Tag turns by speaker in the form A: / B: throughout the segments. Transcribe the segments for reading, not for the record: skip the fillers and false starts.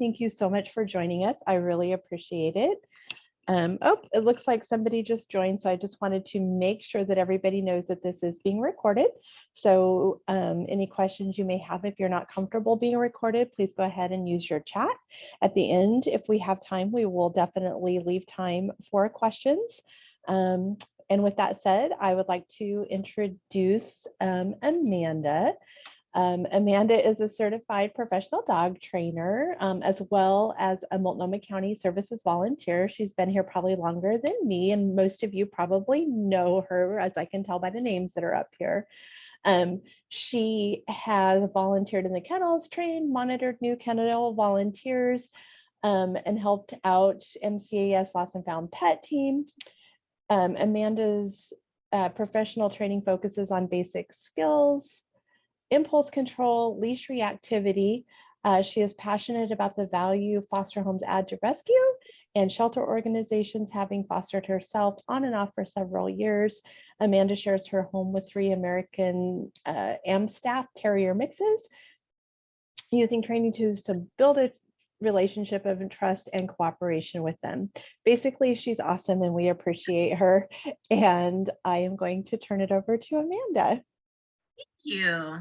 A: Thank you so much for joining us. I really appreciate it. Oh, it looks like somebody just joined, so I just wanted to make sure that everybody knows that this is being recorded. So any questions you may have, if you're not comfortable being recorded, please go ahead and use your chat. At the end, if we have time, we will definitely leave time for questions. And with that said, I would like to introduce Amanda. Amanda is a certified professional dog trainer, as well as a Multnomah County Services volunteer. She's been here probably longer than me, and most of you probably know her, as I can tell by the names that are up here. She has volunteered in the kennels, trained, monitored new kennel volunteers, and helped out MCAS Lost and Found Pet team. Amanda's professional training focuses on basic skills, impulse control, leash reactivity. She is passionate about the value foster homes add to rescue and shelter organizations, having fostered herself on and off for several years. Amanda shares her home with 3 American Amstaff Terrier mixes, using training tools to build a relationship of trust and cooperation with them. Basically, she's awesome and we appreciate her. And I am going to turn it over to Amanda.
B: Thank you.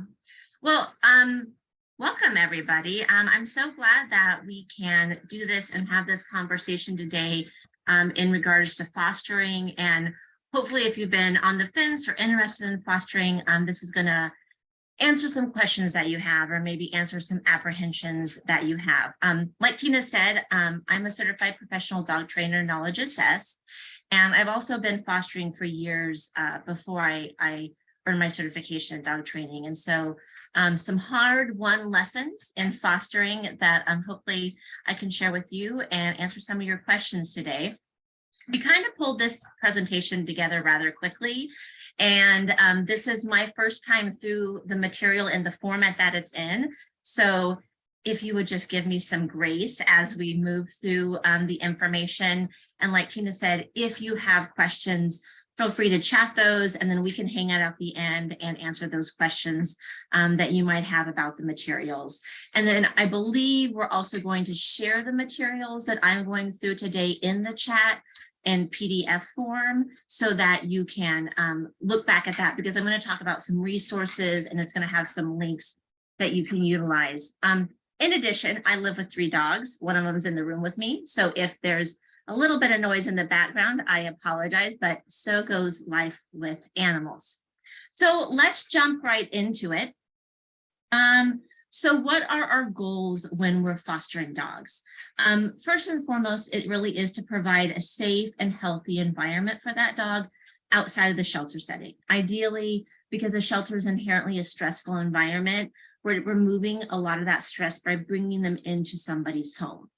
B: Well, welcome everybody. I'm so glad that we can do this and have this conversation today in regards to fostering. And hopefully if you've been on the fence or interested in fostering, this is going to answer some questions that you have, or maybe answer some apprehensions that you have. Like Tina said, I'm a certified professional dog trainer, knowledge assess, and I've also been fostering for years before I earned my certification in dog training. And so some hard-won lessons in fostering that hopefully I can share with you and answer some of your questions today. We kind of pulled this presentation together rather quickly, and this is my first time through the material in the format that it's in. So if you would just give me some grace as we move through the information. And like Tina said, if you have questions, feel free to chat those, and then we can hang out at the end and answer those questions that you might have about the materials. And then I believe we're also going to share the materials that I'm going through today in the chat in PDF form, so that you can look back at that, because I'm going to talk about some resources and it's going to have some links that you can utilize. In addition, I live with 3 dogs. One of them is in the room with me. So if there's a little bit of noise in the background, I apologize, but so goes life with animals. So let's jump right into it. So what are our goals when we're fostering dogs? First and foremost, it really is to provide a safe and healthy environment for that dog outside of the shelter setting. Ideally, because a shelter is inherently a stressful environment, we're removing a lot of that stress by bringing them into somebody's home.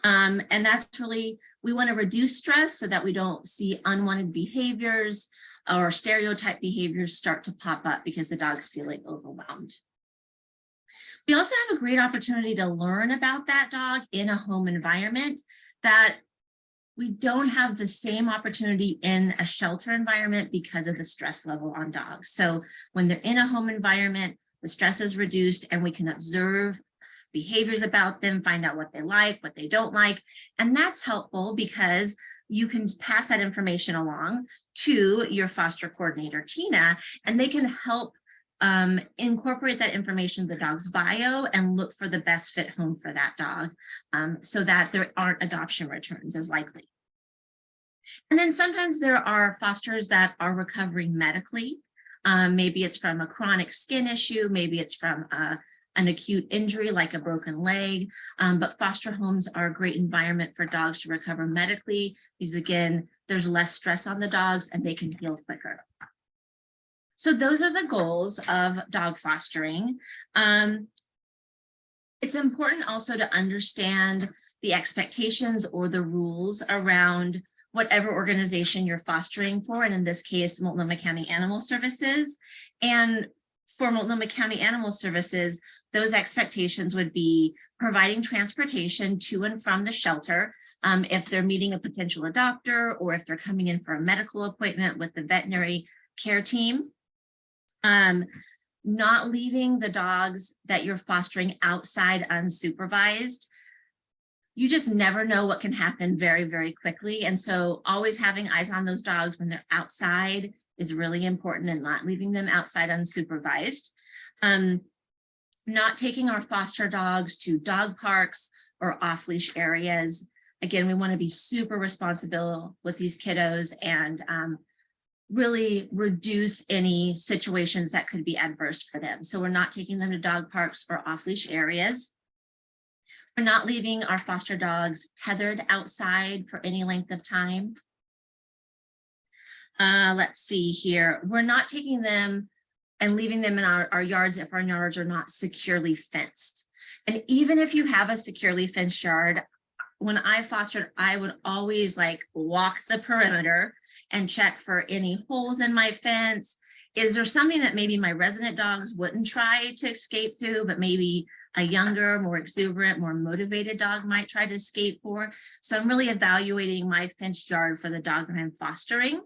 B: And that's really, we want to reduce stress so that we don't see unwanted behaviors or stereotype behaviors start to pop up because the dog's feeling overwhelmed. We also have a great opportunity to learn about that dog in a home environment that we don't have the same opportunity in a shelter environment because of the stress level on dogs. So when they're in a home environment, the stress is reduced and we can observe behaviors about them, find out what they like, what they don't like. And that's helpful because you can pass that information along to your foster coordinator, Tina, and they can help incorporate that information in the dog's bio and look for the best fit home for that dog, so that there aren't adoption returns as likely. And then sometimes there are fosters that are recovering medically. Maybe it's from a chronic skin issue, maybe it's from an acute injury like a broken leg, but foster homes are a great environment for dogs to recover medically because, again, there's less stress on the dogs and they can heal quicker. So those are the goals of dog fostering. It's important also to understand the expectations or the rules around whatever organization you're fostering for, and in this case, Multnomah County Animal Services. And for Multnomah County Animal Services, those expectations would be providing transportation to and from the shelter if they're meeting a potential adopter or if they're coming in for a medical appointment with the veterinary care team. not leaving the dogs that you're fostering outside unsupervised. You just never know what can happen very, very quickly. And so always having eyes on those dogs when they're outside is really important, and not leaving them outside unsupervised. Not taking our foster dogs to dog parks or off-leash areas. Again, we want to be super responsible with these kiddos and really reduce any situations that could be adverse for them. So we're not taking them to dog parks or off-leash areas. We're not leaving our foster dogs tethered outside for any length of time. Let's see here. We're not taking them and leaving them in our yards if our yards are not securely fenced. And even if you have a securely fenced yard, when I fostered, I would always like walk the perimeter and check for any holes in my fence. Is there something that maybe my resident dogs wouldn't try to escape through, but maybe a younger, more exuberant, more motivated dog might try to escape for? So I'm really evaluating my fenced yard for the dog that I'm fostering.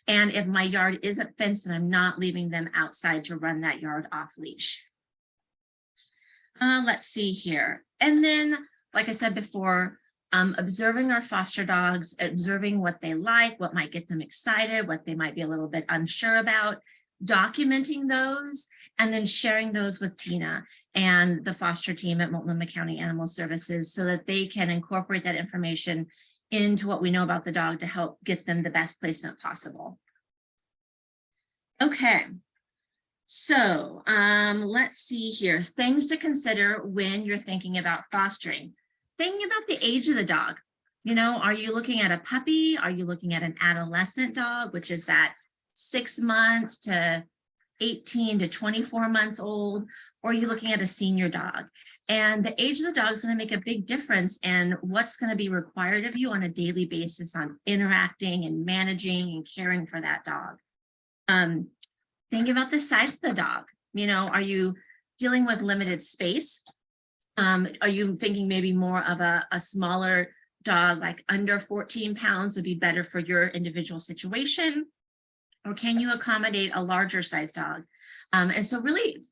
B: And if my yard isn't fenced, and I'm not leaving them outside to run that yard off leash. Let's see here. And then, like I said before, observing our foster dogs, observing what they like, what might get them excited, what they might be a little bit unsure about, documenting those, and then sharing those with Tina and the foster team at Multnomah County Animal Services so that they can incorporate that information into what we know about the dog to help get them the best placement possible. Okay, so let's see here. Things to consider when you're thinking about fostering. Thinking about the age of the dog. You know, are you looking at a puppy? Are you looking at an adolescent dog, which is that 6 months to 18 to 24 months old, or are you looking at a senior dog? And the age of the dog is going to make a big difference in what's going to be required of you on a daily basis on interacting and managing and caring for that dog. Think about the size of the dog. You know, are you dealing with limited space? Are you thinking maybe more of a smaller dog, like under 14 pounds would be better for your individual situation? Or can you accommodate a larger size dog? And so really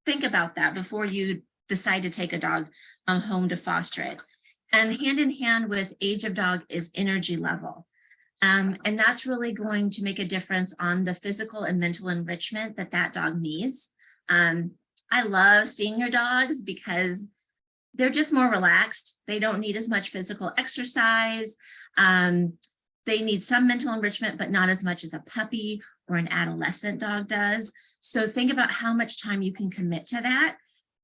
B: think about that before you decide to take a dog home to foster it. And hand in hand with age of dog is energy level. And that's really going to make a difference on the physical and mental enrichment that that dog needs. I love senior dogs because they're just more relaxed. They don't need as much physical exercise. They need some mental enrichment, but not as much as a puppy or an adolescent dog does. So think about how much time you can commit to that.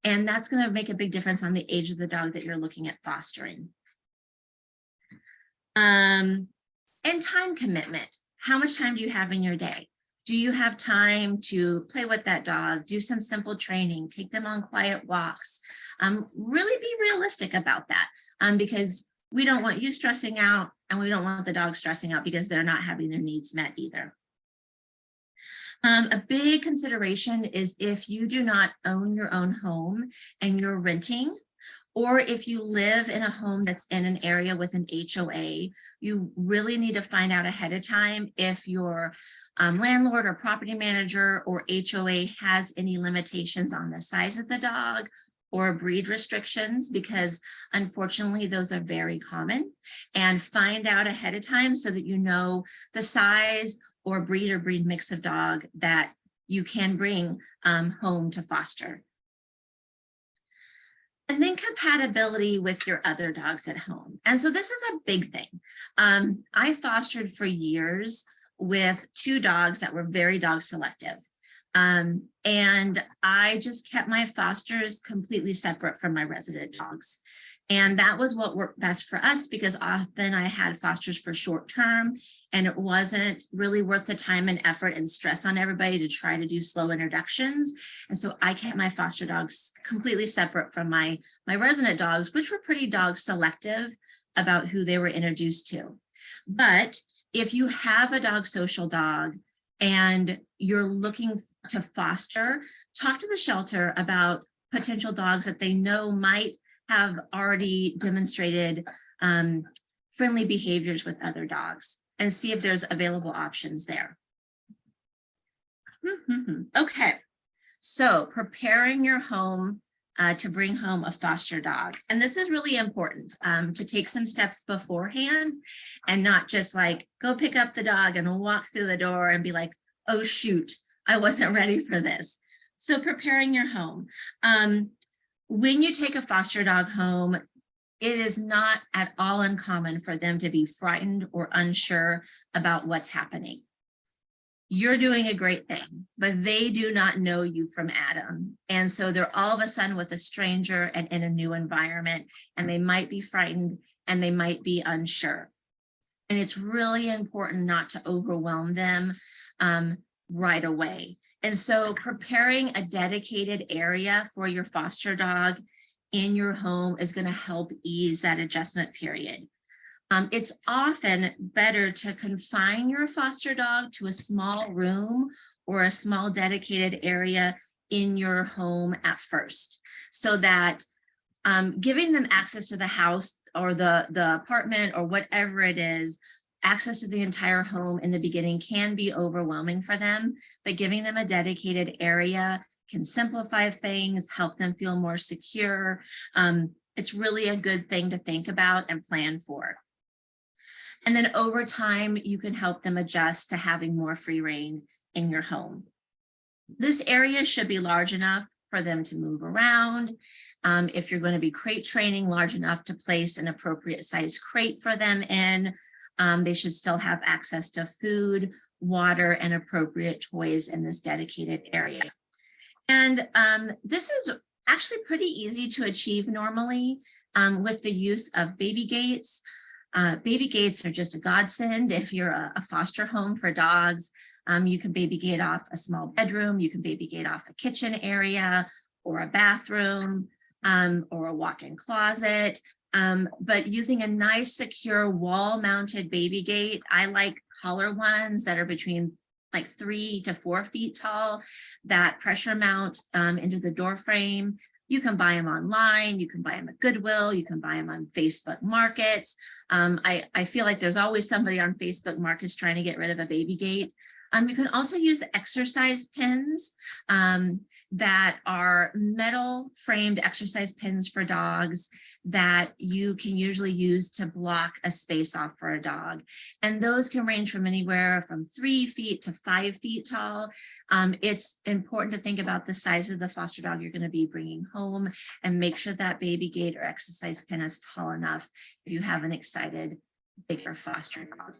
B: And that's going to make a big difference on the age of the dog that you're looking at fostering. And time commitment. How much time do you have in your day? Do you have time to play with that dog, do some simple training, take them on quiet walks? Really be realistic about that because we don't want you stressing out and we don't want the dog stressing out because they're not having their needs met either. A big consideration is if you do not own your own home and you're renting, or if you live in a home that's in an area with an HOA, you really need to find out ahead of time if your landlord or property manager or HOA has any limitations on the size of the dog or breed restrictions, because unfortunately those are very common. And find out ahead of time so that you know the size or breed mix of dog that you can bring home to foster. And then compatibility with your other dogs at home. And so this is a big thing. I fostered for years with 2 dogs that were very dog selective. And I just kept my fosters completely separate from my resident dogs. And that was what worked best for us because often I had fosters for short term and it wasn't really worth the time and effort and stress on everybody to try to do slow introductions. And so I kept my foster dogs completely separate from my resident dogs, which were pretty dog selective about who they were introduced to. But if you have a dog social dog and you're looking to foster, talk to the shelter about potential dogs that they know might have already demonstrated friendly behaviors with other dogs and see if there's available options there. Okay, So preparing your home to bring home a foster dog. And this is really important to take some steps beforehand and not just like go pick up the dog and walk through the door and be like, oh, shoot, I wasn't ready for this. So preparing your home. When you take a foster dog home, it is not at all uncommon for them to be frightened or unsure about what's happening. You're doing a great thing, but they do not know you from Adam. And so they're all of a sudden with a stranger and in a new environment, and they might be frightened and they might be unsure. And it's really important not to overwhelm them right away. And so preparing a dedicated area for your foster dog in your home is going to help ease that adjustment period. It's often better to confine your foster dog to a small room or a small dedicated area in your home at first, so that giving them access to the house or the apartment or whatever it is, access to the entire home in the beginning can be overwhelming for them, but giving them a dedicated area can simplify things, help them feel more secure. It's really a good thing to think about and plan for. And then over time, you can help them adjust to having more free reign in your home. This area should be large enough for them to move around. If you're going to be crate training, large enough to place an appropriate size crate for them in. They should still have access to food, water, and appropriate toys in this dedicated area. And this is actually pretty easy to achieve normally with the use of baby gates. Baby gates are just a godsend if you're a foster home for dogs. You can baby gate off a small bedroom, you can baby gate off a kitchen area or a bathroom or a walk-in closet. But using a nice secure wall-mounted baby gate, I like collar ones that are between like 3 to 4 feet tall that pressure mount into the door frame. You can buy them online, you can buy them at Goodwill, you can buy them on Facebook Markets. I feel like there's always somebody on Facebook Markets trying to get rid of a baby gate. You can also use exercise pins that are metal framed exercise pins for dogs that you can usually use to block a space off for a dog. And those can range from anywhere from 3 feet to 5 feet tall. It's important to think about the size of the foster dog you're going to be bringing home and make sure that baby gate or exercise pin is tall enough if you have an excited bigger foster dog.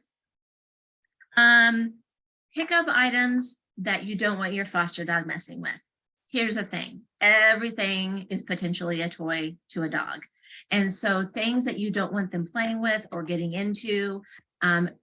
B: Pick up items that you don't want your foster dog messing with. Here's the thing, everything is potentially a toy to a dog. And so things that you don't want them playing with or getting into,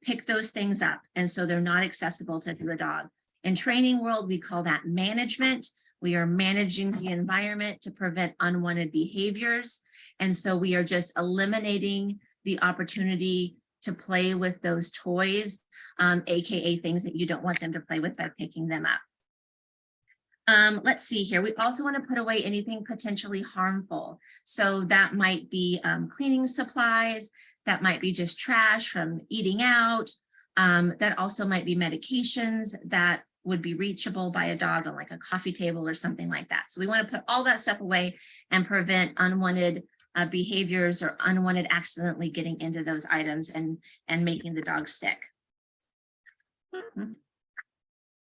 B: pick those things up. And so they're not accessible to the dog. In training world, we call that management. We are managing the environment to prevent unwanted behaviors. And so we are just eliminating the opportunity to play with those toys, AKA things that you don't want them to play with by picking them up. Let's see here. We also want to put away anything potentially harmful. So that might be cleaning supplies, that might be just trash from eating out. That also might be medications that would be reachable by a dog on like a coffee table or something like that. So we want to put all that stuff away and prevent unwanted behaviors or unwanted accidentally getting into those items and making the dog sick.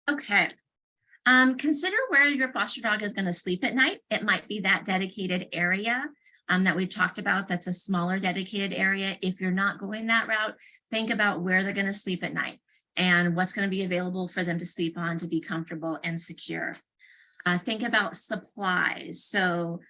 B: Okay. Consider where your foster dog is going to sleep at night. It might be that dedicated area that we talked about. That's a smaller dedicated area. If you're not going that route, think about where they're going to sleep at night and what's going to be available for them to sleep on to be comfortable and secure. Think about supplies. So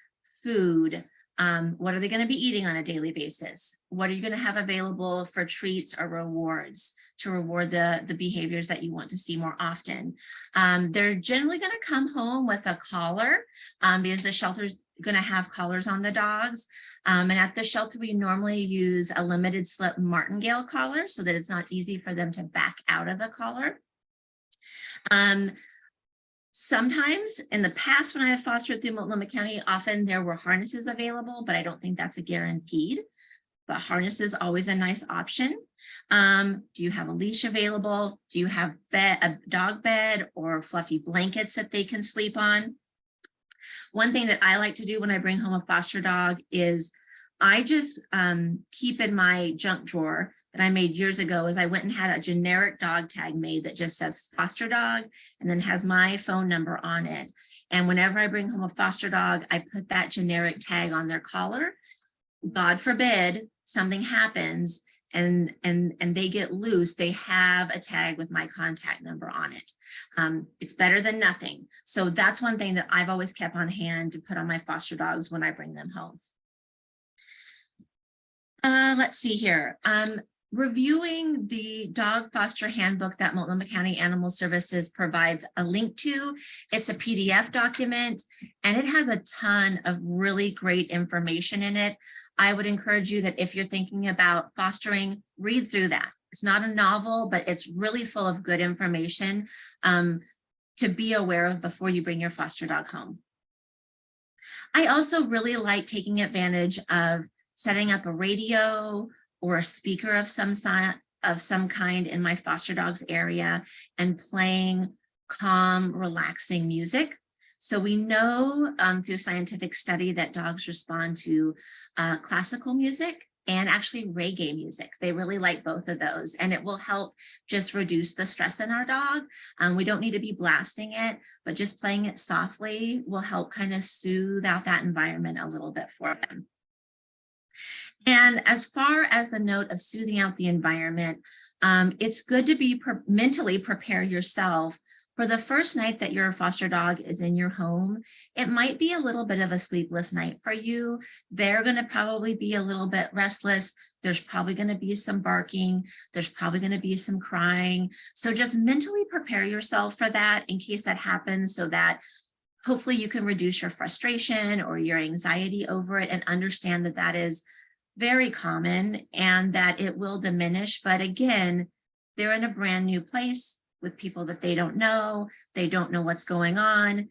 B: food, what are they going to be eating on a daily basis? What are you going to have available for treats or rewards to reward the behaviors that you want to see more often? They're generally going to come home with a collar because the shelter's going to have collars on the dogs. And at the shelter, we normally use a limited slip martingale collar so that it's not easy for them to back out of the collar. Sometimes in the past, when I have fostered through Multnomah County, often there were harnesses available, but I don't think that's a guaranteed. But harness is always a nice option. Do you have a leash available? Do you have a dog bed or fluffy blankets that they can sleep on? One thing that I like to do when I bring home a foster dog is I just keep in my junk drawer that I made years ago is I went and had a generic dog tag made that just says foster dog and then has my phone number on it. And whenever I bring home a foster dog, I put that generic tag on their collar. God forbid something happens and they get loose, they have a tag with my contact number on it. It's better than nothing. So that's one thing that I've always kept on hand to put on my foster dogs when I bring them home. Let's see here. Reviewing the dog foster handbook that Multnomah County Animal Services provides a link to. It's a PDF document and it has a ton of really great information in it. I would encourage you that if you're thinking about fostering, read through that. It's not a novel, but it's really full of good information to be aware of before you bring your foster dog home. I also really like taking advantage of setting up a radio or a speaker of some kind in my foster dog's area and playing calm, relaxing music. So we know through scientific study that dogs respond to classical music and actually reggae music. They really like both of those, and it will help just reduce the stress in our dog. We don't need to be blasting it, but just playing it softly will help kind of soothe out that environment a little bit for them. And as far as the note of soothing out the environment, it's good to be mentally prepare yourself for the first night that your foster dog is in your home. It might be a little bit of a sleepless night for you. They're going to probably be a little bit restless. There's probably going to be some barking. There's probably going to be some crying. So just mentally prepare yourself for that in case that happens, so that hopefully you can reduce your frustration or your anxiety over it and understand that that is very common and that it will diminish. But again, they're in a brand new place with people that they don't know. They don't know what's going on.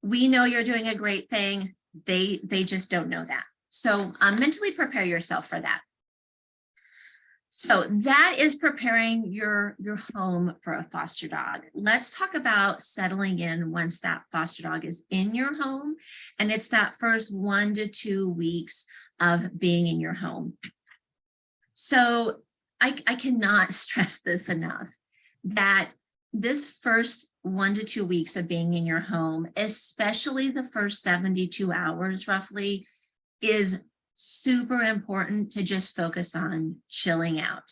B: We know you're doing a great thing. They just don't know that. So mentally prepare yourself for that. So that is preparing your home for a foster dog. Let's talk about settling in once that foster dog is in your home. And it's that first 1 to 2 weeks of being in your home. So I cannot stress this enough, that this first 1 to 2 weeks of being in your home, especially the first 72 hours roughly, is super important to just focus on chilling out.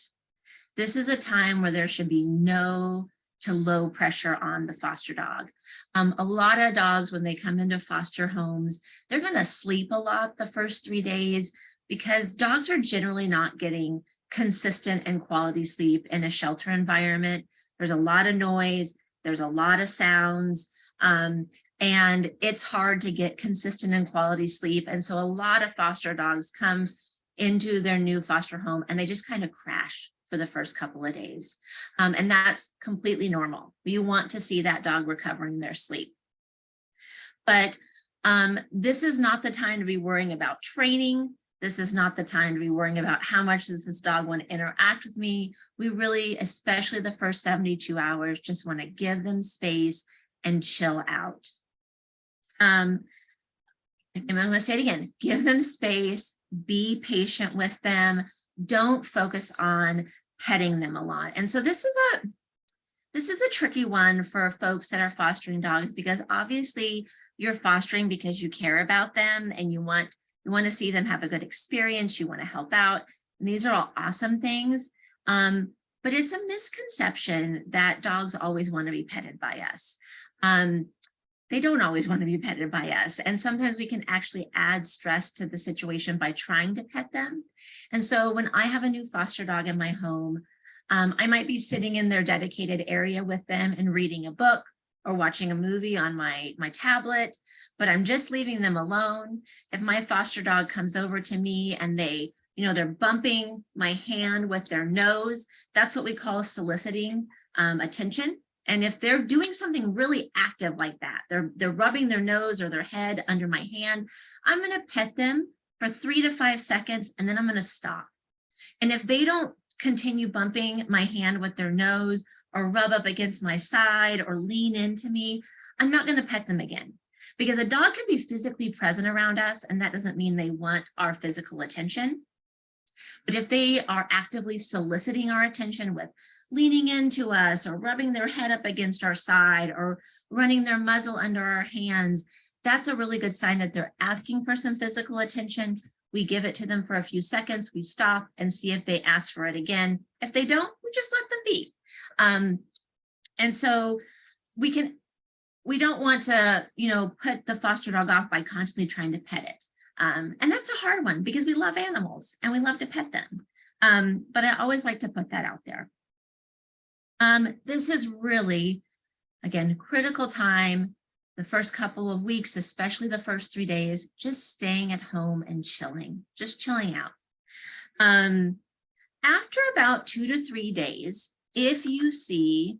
B: This is a time where there should be no to low pressure on the foster dog. A lot of dogs, when they come into foster homes, they're going to sleep a lot the first 3 days because dogs are generally not getting consistent and quality sleep in a shelter environment. There's a lot of noise, there's a lot of sounds, and it's hard to get consistent and quality sleep. And so a lot of foster dogs come into their new foster home and they just kind of crash for the first couple of days. And that's completely normal. You want to see that dog recovering their sleep. But this is not the time to be worrying about training. This is not the time to be worrying about how much does this dog want to interact with me. We really, especially the first 72 hours, just want to give them space and chill out. I'm going to say it again, give them space, be patient with them. Don't focus on petting them a lot. And so this is a tricky one for folks that are fostering dogs, because obviously you're fostering because you care about them and you want to see them have a good experience. You want to help out. And these are all awesome things. But it's a misconception that dogs always want to be petted by us. They don't always want to be petted by us. And sometimes we can actually add stress to the situation by trying to pet them. And so when I have a new foster dog in my home, I might be sitting in their dedicated area with them and reading a book or watching a movie on my tablet, but I'm just leaving them alone. If my foster dog comes over to me and they're bumping my hand with their nose, that's what we call soliciting attention. And if they're doing something really active like that, they're rubbing their nose or their head under my hand, I'm going to pet them for 3 to 5 seconds, and then I'm going to stop. And if they don't continue bumping my hand with their nose or rub up against my side or lean into me, I'm not going to pet them again. because a dog can be physically present around us, and that doesn't mean they want our physical attention. But if they are actively soliciting our attention with leaning into us or rubbing their head up against our side or running their muzzle under our hands, that's a really good sign that they're asking for some physical attention. We give it to them for a few seconds, we stop and see if they ask for it again. If they don't, we just let them be. And so we don't want to, put the foster dog off by constantly trying to pet it. And that's a hard one because we love animals and we love to pet them. But I always like to put that out there. This is really, again, critical time, the first couple of weeks, especially the first 3 days, just staying at home and chilling, just chilling out. After about 2 to 3 days, if you see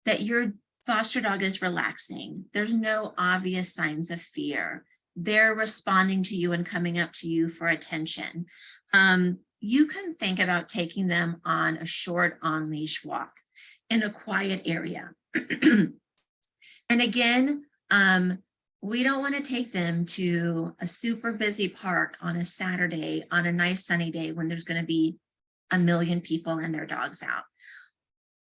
B: that your foster dog is relaxing, there's no obvious signs of fear, they're responding to you and coming up to you for attention, you can think about taking them on a short on-leash walk in a quiet area. And again, we don't want to take them to a super busy park on a Saturday on a nice sunny day when there's going to be 1 million people and their dogs out.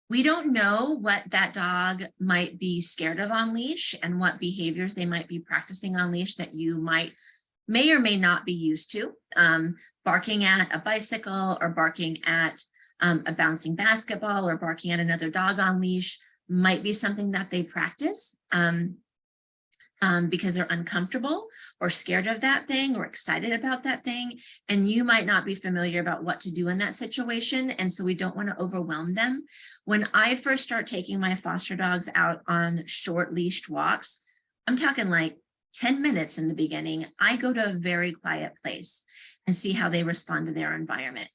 B: We don't know what that dog might be scared of on leash and what behaviors they might be practicing on leash that you may or may not be used to. Barking at a bicycle or barking at a bouncing basketball or barking at another dog on leash might be something that they practice because they're uncomfortable or scared of that thing or excited about that thing. And you might not be familiar about what to do in that situation. And so we don't want to overwhelm them. When I first start taking my foster dogs out on short leashed walks, I'm talking like 10 minutes in the beginning, I go to a very quiet place and see how they respond to their environment.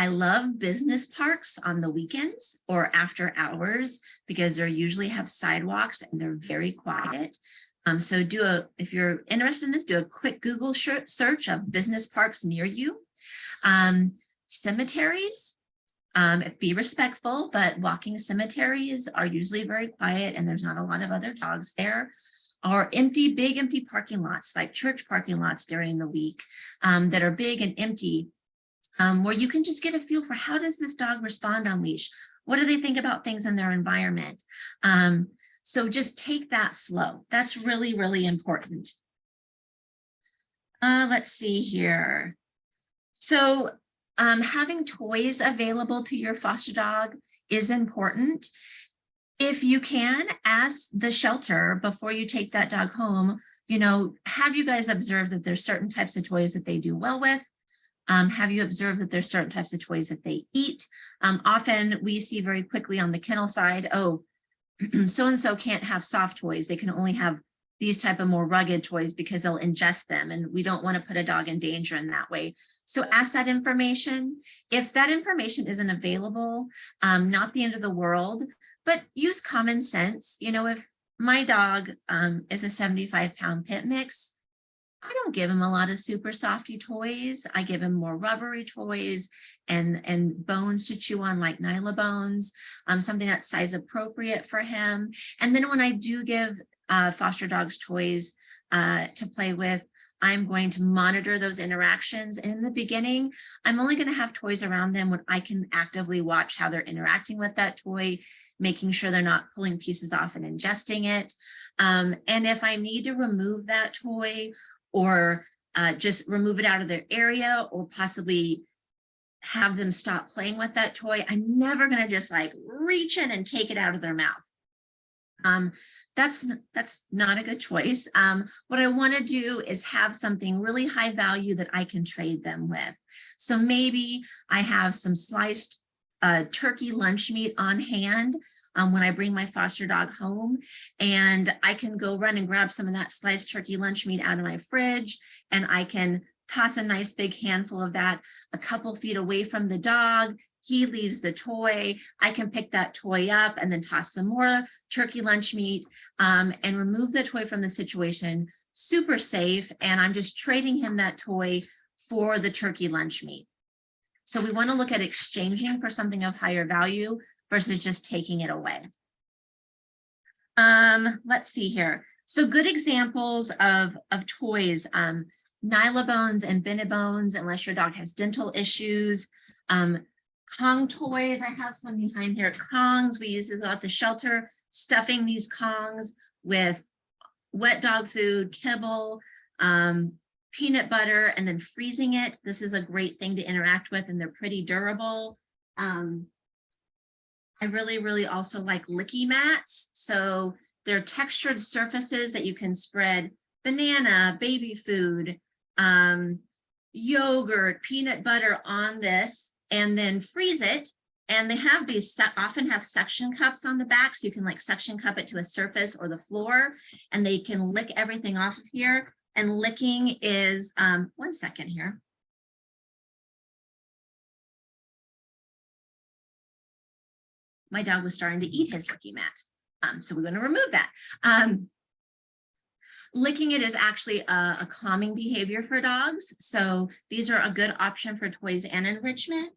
B: I love business parks on the weekends or after hours because they usually have sidewalks and they're very quiet. So if you're interested in this, do a quick Google search of business parks near you. Cemeteries, be respectful, but walking cemeteries are usually very quiet and there's not a lot of other dogs there. Or big empty parking lots like church parking lots during the week that are big and empty. Where you can just get a feel for how does this dog respond on leash? What do they think about things in their environment? So just take that slow. That's really, really important. Let's see here. So having toys available to your foster dog is important. If you can, ask the shelter before you take that dog home, have you guys observed that there's certain types of toys that they do well with? Have you observed that there's certain types of toys that they eat? Often we see very quickly on the kennel side, oh, so-and-so can't have soft toys. They can only have these type of more rugged toys because they'll ingest them. And we don't want to put a dog in danger in that way. So ask that information. If that information isn't available, not the end of the world, but use common sense. If my dog is a 75-pound pit mix, I don't give him a lot of super softy toys. I give him more rubbery toys and bones to chew on like Nyla bones, something that's size appropriate for him. And then when I do give foster dogs toys to play with, I'm going to monitor those interactions. And in the beginning, I'm only going to have toys around them when I can actively watch how they're interacting with that toy, making sure they're not pulling pieces off and ingesting it. And if I need to remove that toy or just remove it out of their area or possibly have them stop playing with that toy, I'm never going to just like reach in and take it out of their mouth. That's not a good choice. What I want to do is have something really high value that I can trade them with. So maybe I have some sliced turkey lunch meat on hand when I bring my foster dog home, and I can go run and grab some of that sliced turkey lunch meat out of my fridge, and I can toss a nice big handful of that a couple feet away from the dog. He leaves the toy. I can pick that toy up and then toss some more turkey lunch meat and remove the toy from the situation. Super safe, and I'm just trading him that toy for the turkey lunch meat. So we want to look at exchanging for something of higher value versus just taking it away. Let's see here. So good examples of toys, Nylabones and Binibones, unless your dog has dental issues. Kong toys, I have some behind here. Kongs, we use this at the shelter, stuffing these Kongs with wet dog food, kibble, peanut butter, and then freezing it. This is a great thing to interact with, and they're pretty durable. I really also like licky mats. So they're textured surfaces that you can spread banana, baby food, yogurt, peanut butter on this, and then freeze it. And they have these often have suction cups on the back, so you can like suction cup it to a surface or the floor, and they can lick everything off of here. And licking is, 1 second here. My dog was starting to eat his licky mat. So we're going to remove that. Licking it is actually a calming behavior for dogs. So these are a good option for toys and enrichment.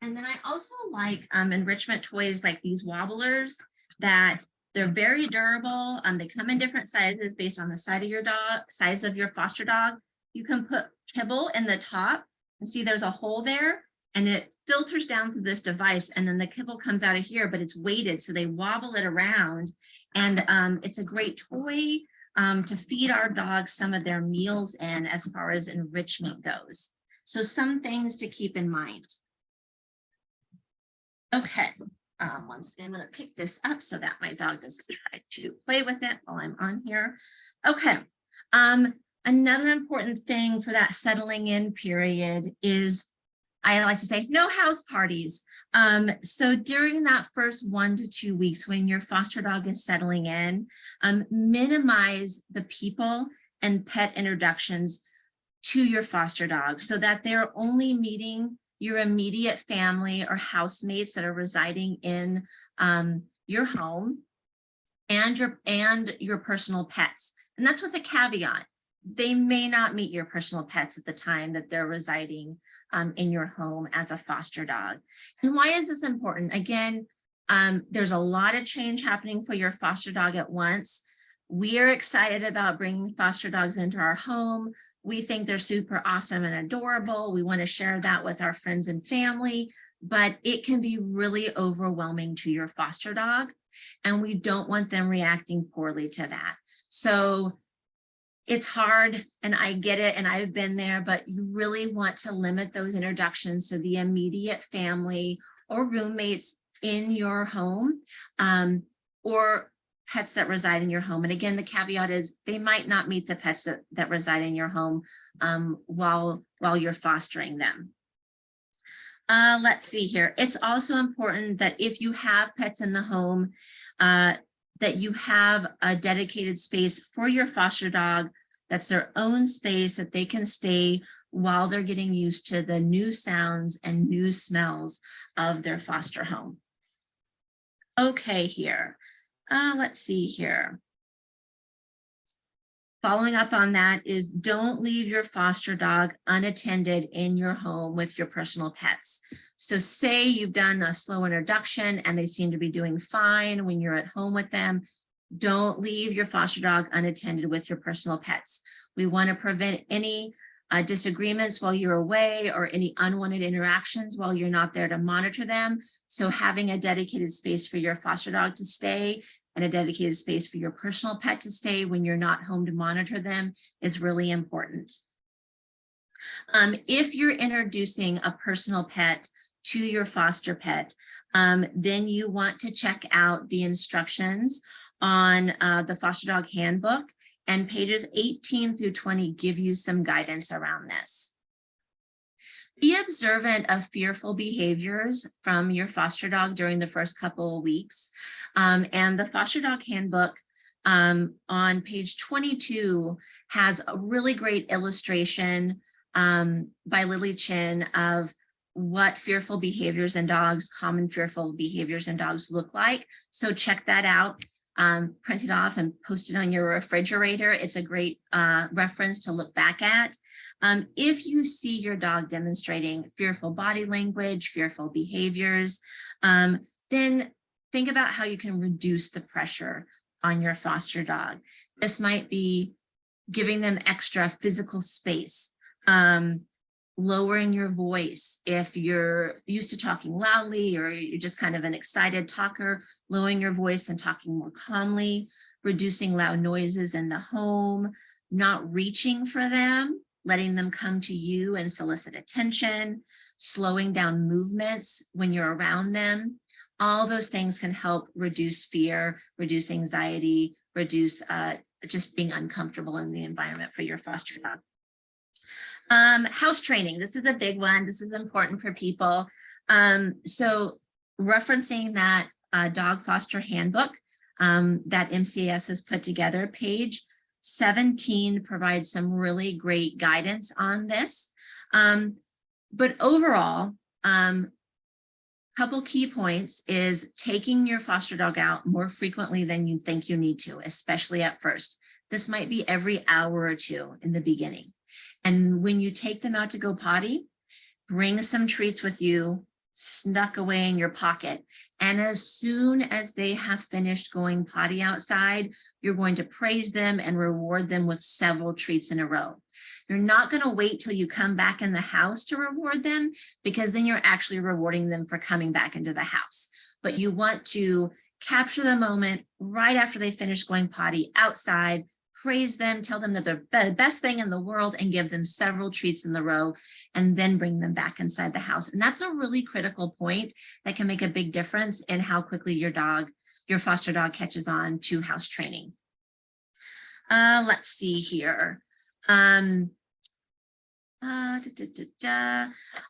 B: And then I also like enrichment toys like these wobblers that they're very durable. They come in different sizes based on the size of your foster dog. You can put kibble in the top and see there's a hole there, and it filters down through this device, and then the kibble comes out of here, but it's weighted, so they wobble it around. And it's a great toy to feed our dogs some of their meals in as far as enrichment goes. So some things to keep in mind. Okay, once again, I'm going to pick this up so that my dog doesn't try to play with it while I'm on here. Okay, another important thing for that settling in period is, I like to say, no house parties. So during that first 1 to 2 weeks when your foster dog is settling in, minimize the people and pet introductions to your foster dog so that they're only meeting your immediate family or housemates that are residing in your home and your personal pets. And that's with a caveat. They may not meet your personal pets at the time that they're residing in your home as a foster dog. And why is this important? Again, there's a lot of change happening for your foster dog at once. We are excited about bringing foster dogs into our home. We think they're super awesome and adorable. We want to share that with our friends and family, but it can be really overwhelming to your foster dog, and we don't want them reacting poorly to that. So it's hard, and I get it, and I've been there, but you really want to limit those introductions to the immediate family or roommates in your home, or pets that reside in your home. And again, the caveat is they might not meet the pets that reside in your home while you're fostering them. Let's see here. It's also important that if you have pets in the home, that you have a dedicated space for your foster dog that's their own space that they can stay while they're getting used to the new sounds and new smells of their foster home. Okay, here. Let's see here. Following up on that is don't leave your foster dog unattended in your home with your personal pets. So say you've done a slow introduction and they seem to be doing fine when you're at home with them. Don't leave your foster dog unattended with your personal pets. We want to prevent any disagreements while you're away or any unwanted interactions while you're not there to monitor them. So having a dedicated space for your foster dog to stay and a dedicated space for your personal pet to stay when you're not home to monitor them is really important. If you're introducing a personal pet to your foster pet, then you want to check out the instructions on the foster dog handbook, and pages 18 through 20 give you some guidance around this. Be observant of fearful behaviors from your foster dog during the first couple of weeks. And the foster dog handbook on page 22 has a really great illustration by Lily Chin of what fearful behaviors in dogs, common fearful behaviors in dogs look like. So check that out. Print it off and post it on your refrigerator. It's a great reference to look back at. If you see your dog demonstrating fearful body language, fearful behaviors, then think about how you can reduce the pressure on your foster dog. This might be giving them extra physical space, lowering your voice. If you're used to talking loudly or you're just kind of an excited talker, lowering your voice and talking more calmly, reducing loud noises in the home, not reaching for them, letting them come to you and solicit attention, slowing down movements when you're around them. All those things can help reduce fear, reduce anxiety, reduce just being uncomfortable in the environment for your foster dog. House training, this is a big one. This is important for people. So referencing that dog foster handbook that MCAS has put together, page 17 provides some really great guidance on this. But overall, couple key points is taking your foster dog out more frequently than you think you need to, especially at first. This might be every hour or two in the beginning. And when you take them out to go potty, bring some treats with you, snuck away in your pocket. And as soon as they have finished going potty outside, you're going to praise them and reward them with several treats in a row. You're not going to wait till you come back in the house to reward them, because then you're actually rewarding them for coming back into the house. But you want to capture the moment right after they finish going potty outside, praise them, tell them that they're the best thing in the world, and give them several treats in the row, and then bring them back inside the house. And that's a really critical point that can make a big difference in how quickly your foster dog catches on to house training. Let's see here.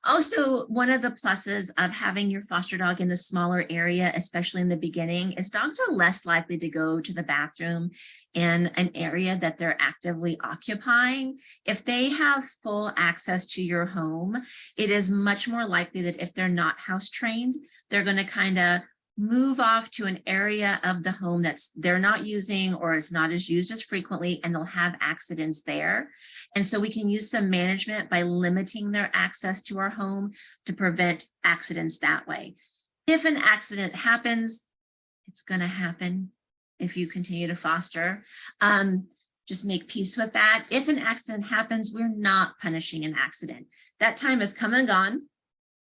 B: Also, one of the pluses of having your foster dog in a smaller area, especially in the beginning, is dogs are less likely to go to the bathroom in an area that they're actively occupying. If they have full access to your home, it is much more likely that if they're not house trained, they're going to kind of move off to an area of the home that's they're not using or is not as used as frequently, and they'll have accidents there. And so we can use some management by limiting their access to our home to prevent accidents that way. If an accident happens, it's going to happen if you continue to foster. Just make peace with that. If an accident happens, we're not punishing an accident. That time has come and gone.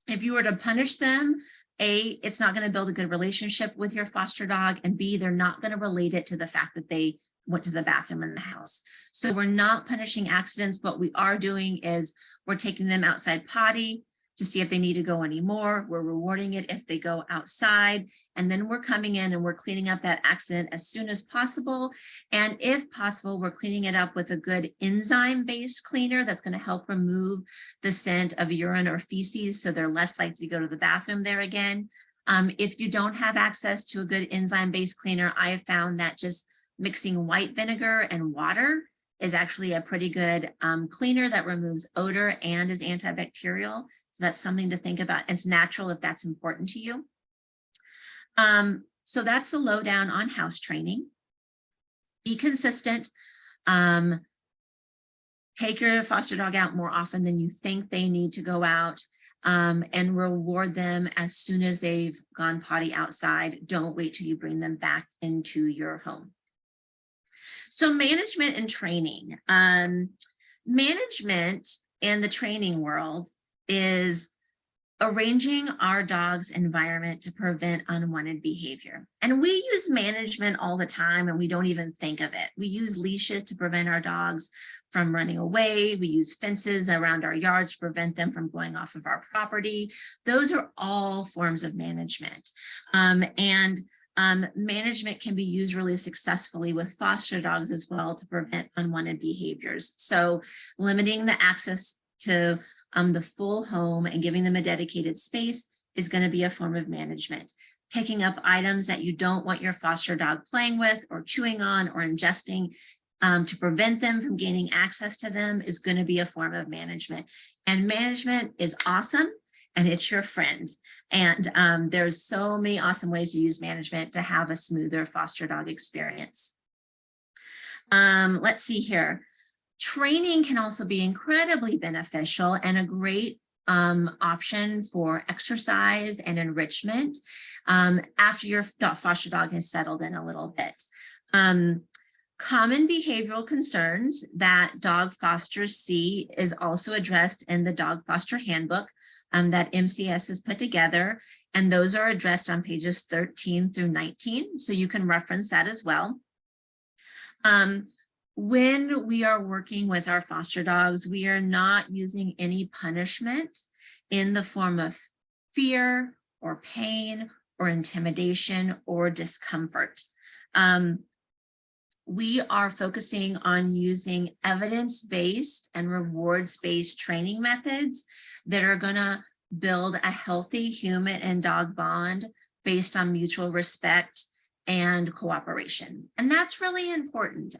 B: If you were to punish them, A, it's not going to build a good relationship with your foster dog, and B, they're not going to relate it to the fact that they went to the bathroom in the house. So we're not punishing accidents. What we are doing is we're taking them outside potty to see if they need to go anymore. We're rewarding it if they go outside, and then we're coming in and we're cleaning up that accident as soon as possible. And if possible, we're cleaning it up with a good enzyme-based cleaner that's going to help remove the scent of urine or feces, so they're less likely to go to the bathroom there again. If you don't have access to a good enzyme-based cleaner, I have found that just mixing white vinegar and water is actually a pretty good cleaner that removes odor and is antibacterial. So that's something to think about. It's natural if that's important to you. So that's a lowdown on house training. Be consistent. Take your foster dog out more often than you think they need to go out, and reward them as soon as they've gone potty outside. Don't wait till you bring them back into your home. So management and training. Management in the training world is arranging our dog's environment to prevent unwanted behavior. And we use management all the time, and we don't even think of it. We use leashes to prevent our dogs from running away. We use fences around our yards to prevent them from going off of our property. Those are all forms of management. Management can be used really successfully with foster dogs as well to prevent unwanted behaviors. So limiting the access to the full home and giving them a dedicated space is going to be a form of management. Picking up items that you don't want your foster dog playing with or chewing on or ingesting to prevent them from gaining access to them is going to be a form of management. And management is awesome, and it's your friend. And there's so many awesome ways to use management to have a smoother foster dog experience. Let's see here. Training can also be incredibly beneficial and a great option for exercise and enrichment after your foster dog has settled in a little bit. Common behavioral concerns that dog fosters see is also addressed in the Dog Foster Handbook that MCAS has put together, and those are addressed on pages 13 through 19, so you can reference that as well. When we are working with our foster dogs, we are not using any punishment in the form of fear or pain or intimidation or discomfort. We are focusing on using evidence-based and rewards-based training methods that are going to build a healthy human and dog bond based on mutual respect and cooperation. And that's really important.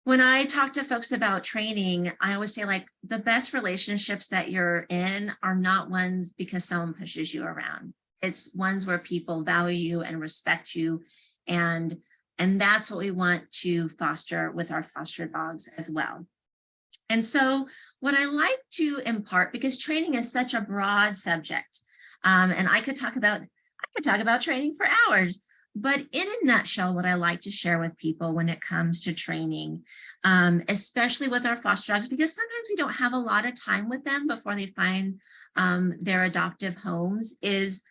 B: When I talk to folks about training, I always say, like, the best relationships that you're in are not ones because someone pushes you around. It's ones where people value you and respect you, and that's what we want to foster with our foster dogs as well. And so what I like to impart, because training is such a broad subject, and I could talk about training for hours, but in a nutshell, what I like to share with people when it comes to training, especially with our foster dogs, because sometimes we don't have a lot of time with them before they find their adoptive homes, is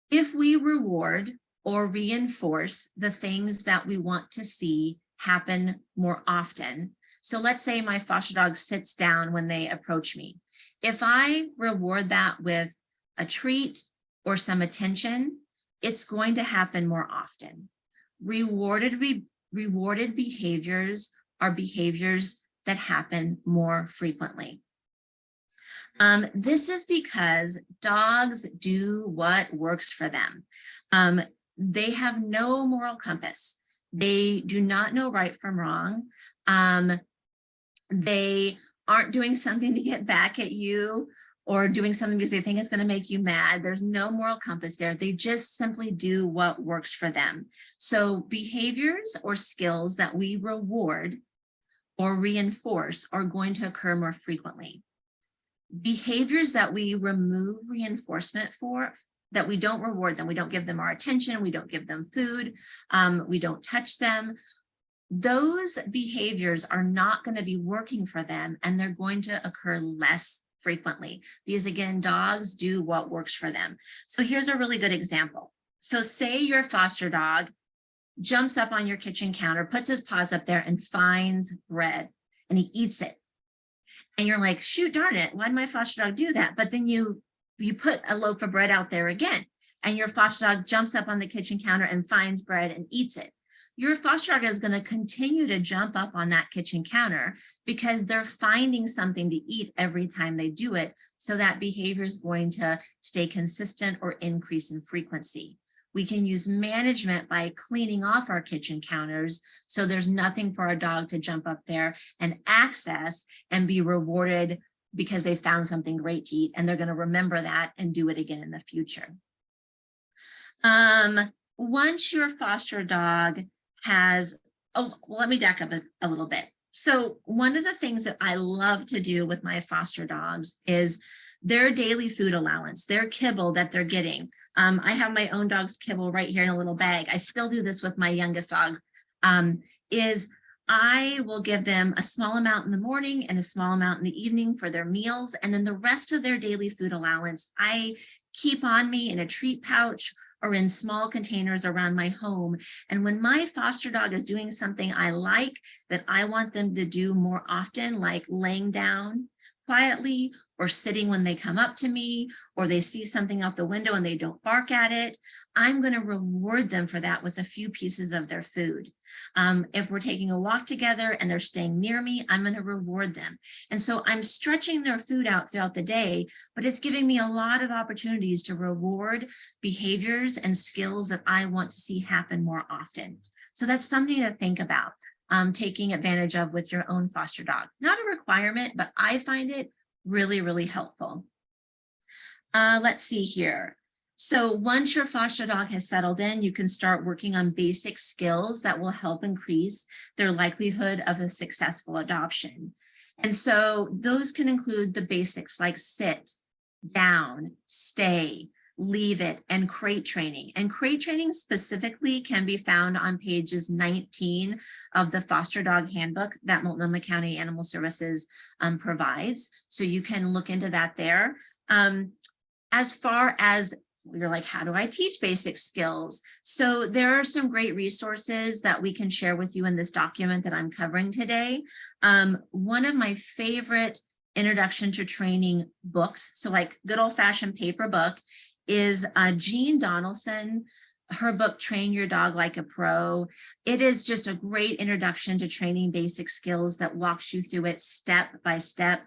B: if we reward or reinforce the things that we want to see happen more often. So let's say my foster dog sits down when they approach me. If I reward that with a treat or some attention, it's going to happen more often. Rewarded behaviors are behaviors that happen more frequently. This is because dogs do what works for them. They have no moral compass. They do not know right from wrong. They aren't doing something to get back at you or doing something because they think it's going to make you mad. There's no moral compass there. They just simply do what works for them. So behaviors or skills that we reward or reinforce are going to occur more frequently. Behaviors that we remove reinforcement for, that we don't reward them, we don't give them our attention, we don't give them food, we don't touch them, those behaviors are not going to be working for them, and they're going to occur less frequently because, again, dogs do what works for them. So here's a really good example. So say your foster dog jumps up on your kitchen counter, puts his paws up there and finds bread and he eats it. And you're like, shoot, darn it, why did my foster dog do that? But then you put a loaf of bread out there again, and your foster dog jumps up on the kitchen counter and finds bread and eats it. Your foster dog is going to continue to jump up on that kitchen counter because they're finding something to eat every time they do it. So that behavior is going to stay consistent or increase in frequency. We can use management by cleaning off our kitchen counters so there's nothing for our dog to jump up there and access and be rewarded because they found something great to eat, and they're going to remember that and do it again in the future. Once your foster dog has, let me back up a little bit. So one of the things that I love to do with my foster dogs is their daily food allowance, their kibble that they're getting. I have my own dog's kibble right here in a little bag. I still do this with my youngest dog, is I will give them a small amount in the morning and a small amount in the evening for their meals. And then the rest of their daily food allowance, I keep on me in a treat pouch or in small containers around my home. And when my foster dog is doing something I like that I want them to do more often, like laying down quietly or sitting when they come up to me, or they see something out the window and they don't bark at it, I'm going to reward them for that with a few pieces of their food. If we're taking a walk together and they're staying near me, I'm going to reward them. And so I'm stretching their food out throughout the day, but it's giving me a lot of opportunities to reward behaviors and skills that I want to see happen more often. So that's something to think about. Taking advantage of with your own foster dog. Not a requirement, but I find it really, really helpful. Let's see here. So once your foster dog has settled in, you can start working on basic skills that will help increase their likelihood of a successful adoption. And so those can include the basics like sit, down, stay, leave it, and crate training. And crate training specifically can be found on pages 19 of the foster dog handbook that Multnomah County Animal Services provides. So you can look into that there. As far as you're like, how do I teach basic skills? So there are some great resources that we can share with you in this document that I'm covering today. One of my favorite introduction to training books, so like good old-fashioned paper book, is Jean Donaldson. Her book, Train Your Dog Like a Pro. It is just a great introduction to training basic skills that walks you through it step by step.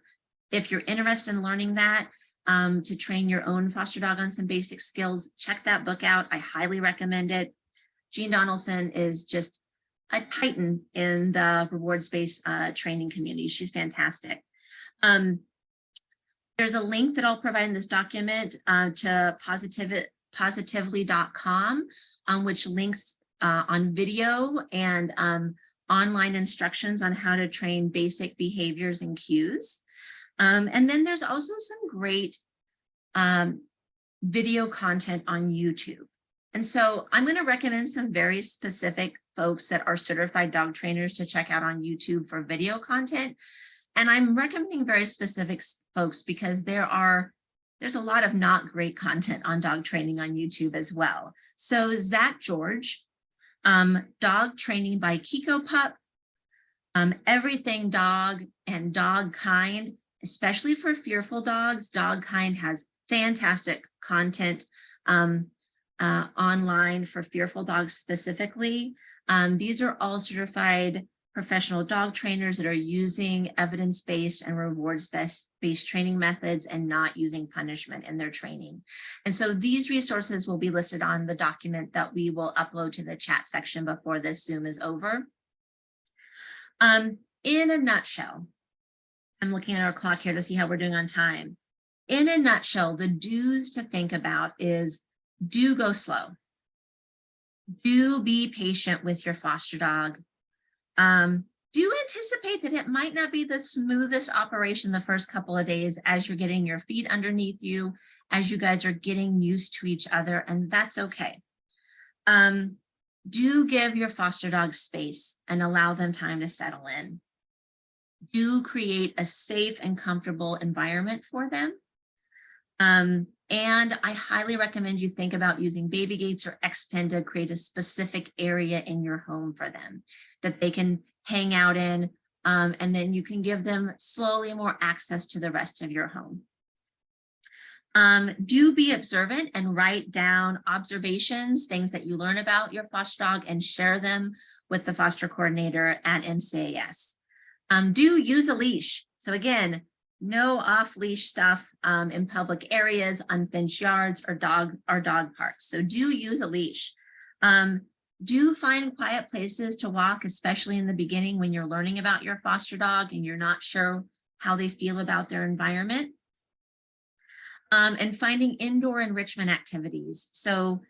B: If you're interested in learning that, to train your own foster dog on some basic skills, check that book out. I highly recommend it. Jean Donaldson is just a titan in the rewards-based training community. She's fantastic. There's a link that I'll provide in this document to positively.com, which links on video and online instructions on how to train basic behaviors and cues. And then there's also some great video content on YouTube. And so I'm going to recommend some very specific folks that are certified dog trainers to check out on YouTube for video content. And I'm recommending very specific folks because there's a lot of not great content on dog training on YouTube as well. So Zach George, Dog Training by Kiko Pup, Everything Dog, and Dog Kind, especially for fearful dogs. Dog Kind has fantastic content online for fearful dogs specifically. These are all certified professional dog trainers that are using evidence-based and rewards-based training methods and not using punishment in their training. And so these resources will be listed on the document that we will upload to the chat section before this Zoom is over. In a nutshell, I'm looking at our clock here to see how we're doing on time. In a nutshell, the do's to think about is do go slow. Do be patient with your foster dog. Do anticipate that it might not be the smoothest operation the first couple of days as you're getting your feet underneath you, as you guys are getting used to each other, and that's okay. Do give your foster dog space and allow them time to settle in. Do create a safe and comfortable environment for them. And I highly recommend you think about using baby gates or X-Pen to create a specific area in your home for them that they can hang out in, and then you can give them slowly more access to the rest of your home. Do be observant and write down observations, things that you learn about your foster dog, and share them with the foster coordinator at MCAS. Do use a leash. So again, no off-leash stuff in public areas, unfenced yards, or dog parks. So do use a leash. Do find quiet places to walk, especially in the beginning when you're learning about your foster dog and you're not sure how they feel about their environment. And finding indoor enrichment activities. So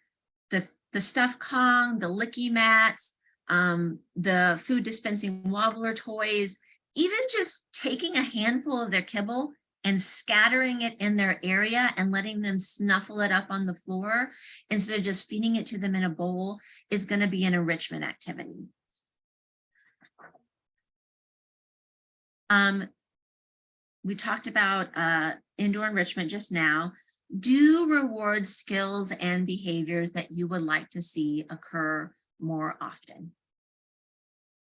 B: the stuffed Kong, the licky mats, the food dispensing wobbler toys, even just taking a handful of their kibble and scattering it in their area and letting them snuffle it up on the floor instead of just feeding it to them in a bowl is going to be an enrichment activity. We talked about indoor enrichment just now. Do reward skills and behaviors that you would like to see occur more often.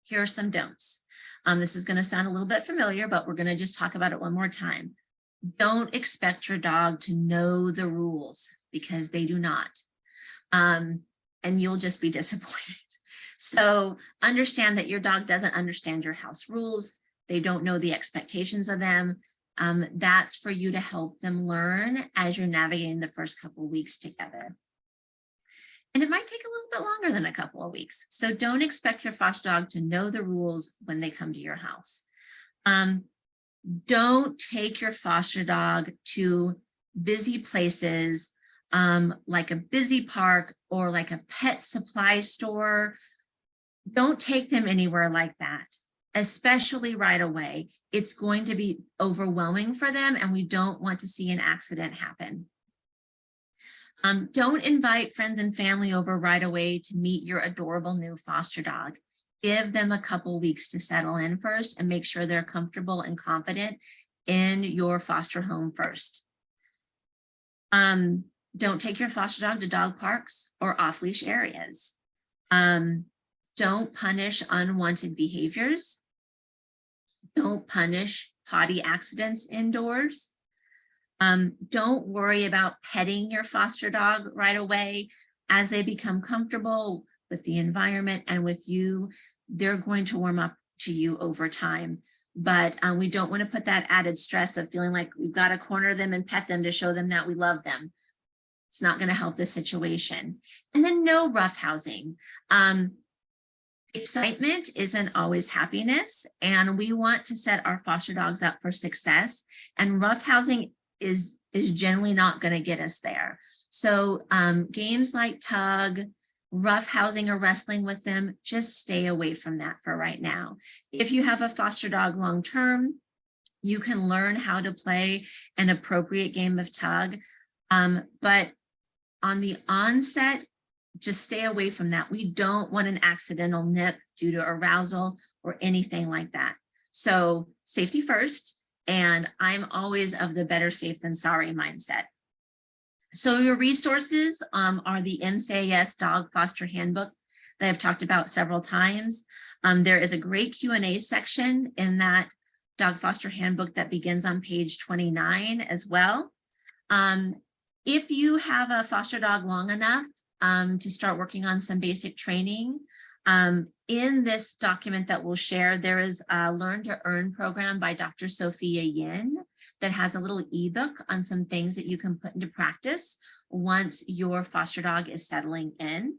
B: Here are some don'ts. This is going to sound a little bit familiar, but we're going to just talk about it one more time. Don't expect your dog to know the rules because they do not. And you'll just be disappointed. So understand that your dog doesn't understand your house rules. They don't know the expectations of them. That's for you to help them learn as you're navigating the first couple of weeks together. And it might take a little bit longer than a couple of weeks. So don't expect your foster dog to know the rules when they come to your house. Don't take your foster dog to busy places like a busy park or like a pet supply store. Don't take them anywhere like that, especially right away. It's going to be overwhelming for them and we don't want to see an accident happen. Don't invite friends and family over right away to meet your adorable new foster dog. Give them a couple weeks to settle in first and make sure they're comfortable and confident in your foster home first. Don't take your foster dog to dog parks or off-leash areas. Don't punish unwanted behaviors. Don't punish potty accidents indoors. Don't worry about petting your foster dog right away. As they become comfortable with the environment and with you, they're going to warm up to you over time. But we don't want to put that added stress of feeling like we've got to corner them and pet them to show them that we love them. It's not going to help the situation. And then no roughhousing. Excitement isn't always happiness, and we want to set our foster dogs up for success, and roughhousing is generally not going to get us there. So games like tug, roughhousing or wrestling with them, just stay away from that for right now. If you have a foster dog long term, you can learn how to play an appropriate game of tug, but on the onset, just stay away from that. We don't want an accidental nip due to arousal or anything like that. So safety first, and I'm always of the better safe than sorry mindset. So your resources are the MCAS Dog Foster Handbook that I've talked about several times. There is a great Q&A section in that Dog Foster Handbook that begins on page 29 as well. If you have a foster dog long enough to start working on some basic training, in this document that we'll share, there is a Learn to Earn program by Dr. Sophia Yin that has a little ebook on some things that you can put into practice once your foster dog is settling in.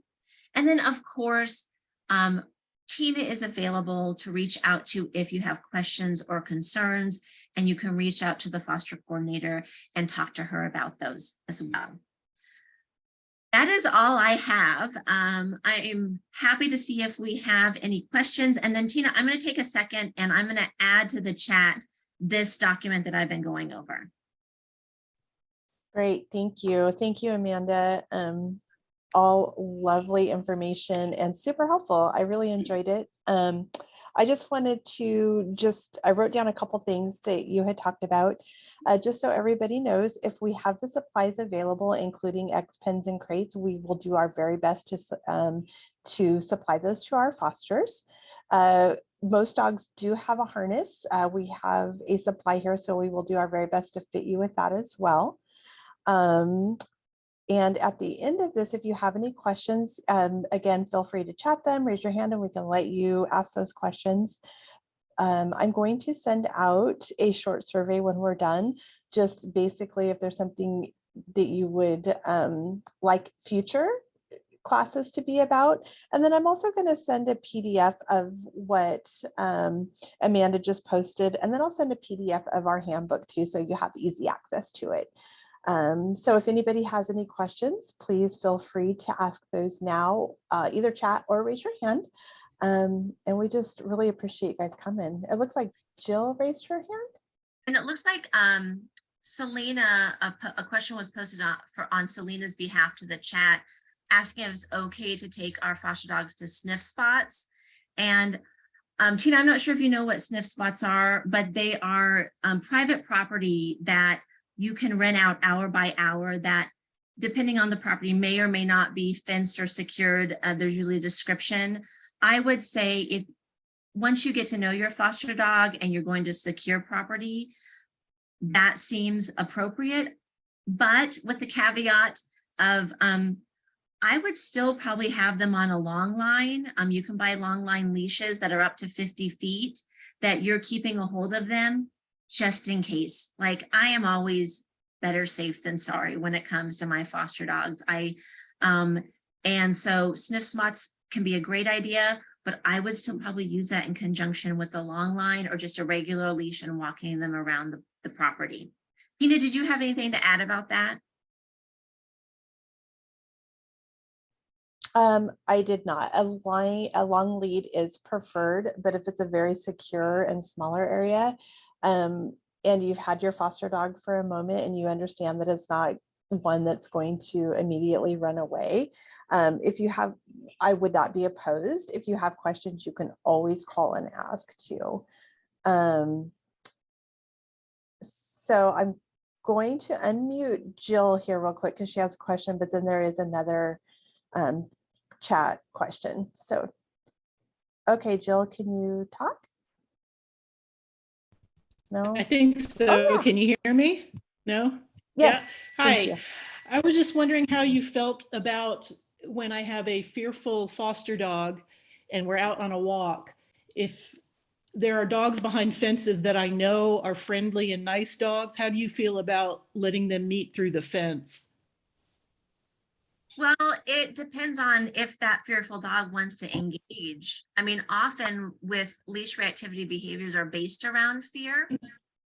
B: And then, of course, Tina is available to reach out to if you have questions or concerns, and you can reach out to the foster coordinator and talk to her about those as well. That is all I have. I am happy to see if we have any questions. And then Tina, I'm going to take a second and I'm going to add to the chat this document that I've been going over.
A: Great, thank you. Thank you, Amanda. All lovely information and super helpful. I really enjoyed it. I just wanted to I wrote down a couple things that you had talked about, just so everybody knows, if we have the supplies available, including X pens and crates, we will do our very best to supply those to our fosters. Most dogs do have a harness. We have a supply here, so we will do our very best to fit you with that as well. And at the end of this, if you have any questions, again, feel free to chat them, raise your hand, and we can let you ask those questions. I'm going to send out a short survey when we're done, just basically if there's something that you would like future classes to be about. And then I'm also going to send a PDF of what Amanda just posted, and then I'll send a PDF of our handbook too, so you have easy access to it. So if anybody has any questions, please feel free to ask those now, either chat or raise your hand. And we just really appreciate you guys coming. It looks like Jill raised her hand.
B: And it looks like Selena, a question was posted on Selena's behalf to the chat, asking if it's okay to take our foster dogs to sniff spots. And Tina, I'm not sure if you know what sniff spots are, but they are private property that you can rent out hour by hour that, depending on the property, may or may not be fenced or secured. There's usually a description. I would say if once you get to know your foster dog and you're going to secure property, that seems appropriate, but with the caveat of I would still probably have them on a long line. You can buy long line leashes that are up to 50 feet that you're keeping a hold of them just in case. Like, I am always better safe than sorry when it comes to my foster dogs. And so sniff spots can be a great idea, but I would still probably use that in conjunction with a long line or just a regular leash and walking them around the property. Tina, did you have anything to add about that?
A: I did not. A long lead is preferred, but if it's a very secure and smaller area, and you've had your foster dog for a moment and you understand that it's not one that's going to immediately run away. If you have, I would not be opposed. If you have questions, you can always call and ask too. So I'm going to unmute Jill here real quick because she has a question, but then there is another chat question. So, okay, Jill, can you talk? No?
C: I think so.
A: Oh, yeah.
C: Can you hear me? No?
A: Yes.
C: Yeah.
A: Thank
C: Hi.
A: you.
C: I was just wondering how you felt about when I have a fearful foster dog and we're out on a walk. If there are dogs behind fences that I know are friendly and nice dogs, how do you feel about letting them meet through the fence?
B: Well, it depends on if that fearful dog wants to engage. I mean, often with leash reactivity behaviors are based around fear.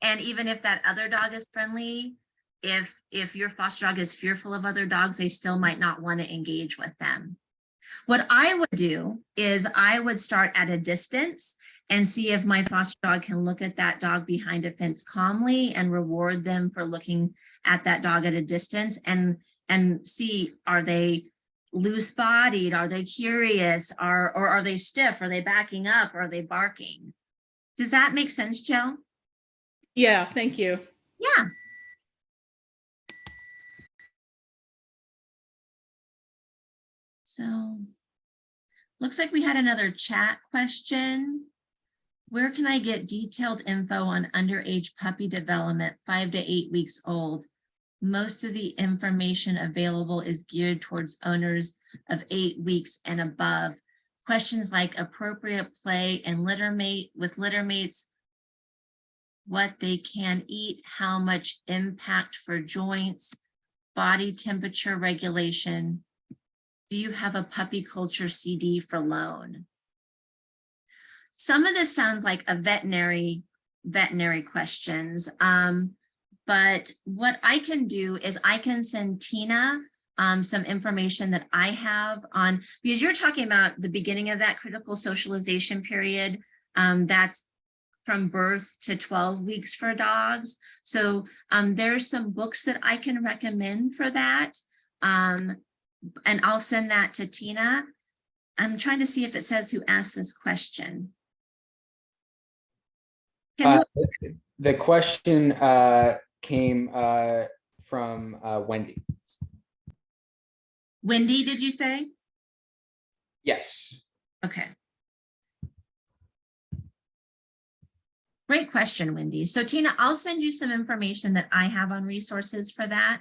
B: And even if that other dog is friendly, if your foster dog is fearful of other dogs, they still might not want to engage with them. What I would do is I would start at a distance and see if my foster dog can look at that dog behind a fence calmly and reward them for looking at that dog at a distance and see, are they loose bodied? Are they curious? Or are they stiff? Are they backing up? Or are they barking? Does that make sense, Jill?
C: Yeah, thank you.
B: Yeah. So looks like we had another chat question. Where can I get detailed info on underage puppy development, 5 to 8 weeks old? Most of the information available is geared towards owners of 8 weeks and above. Questions like appropriate play and litter mate with litter mates, what they can eat, how much impact for joints, body temperature regulation. Do you have a puppy culture CD for loan? Some of this sounds like a veterinary questions. But what I can do is I can send Tina some information that I have on, because you're talking about the beginning of that critical socialization period. That's from birth to 12 weeks for dogs. So there's some books that I can recommend for that. And I'll send that to Tina. I'm trying to see if it says who asked this question.
D: The question came from Wendy.
B: Wendy, did you say?
D: Yes.
B: Okay. Great question, Wendy. So Tina, I'll send you some information that I have on resources for that.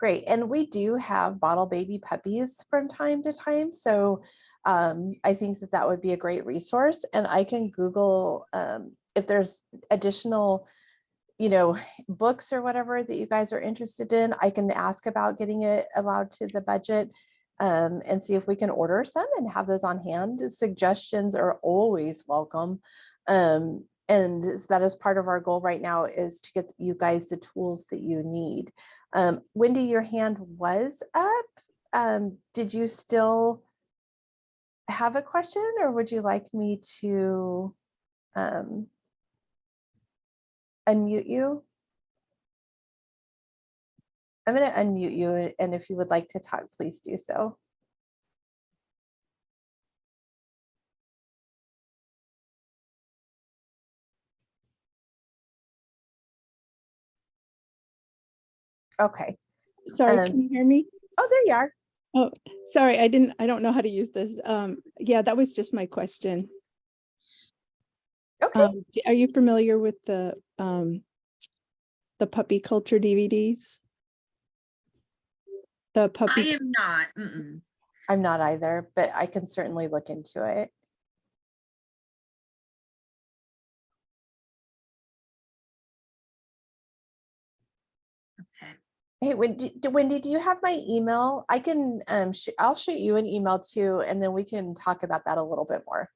A: Great. And we do have bottle baby puppies from time to time. So I think that that would be a great resource. And I can Google if there's additional, books or whatever that you guys are interested in. I can ask about getting it allowed to the budget and see if we can order some and have those on hand. Suggestions are always welcome. And that is part of our goal right now, is to get you guys the tools that you need. Wendy, your hand was up. Did you still have a question, or would you like me to unmute you? I'm going to unmute you, and if you would like to talk, please do so. Okay.
E: Sorry, can you hear me?
A: Oh, there you are.
E: Oh, sorry, I don't know how to use this. Yeah, that was just my question.
A: Okay.
E: Are you familiar with the puppy culture DVDs? The puppy.
B: I am not.
A: I'm not either, but I can certainly look into it.
B: Okay.
A: Hey, Wendy, do you have my email? I can, I'll shoot you an email too, and then we can talk about that a little bit more.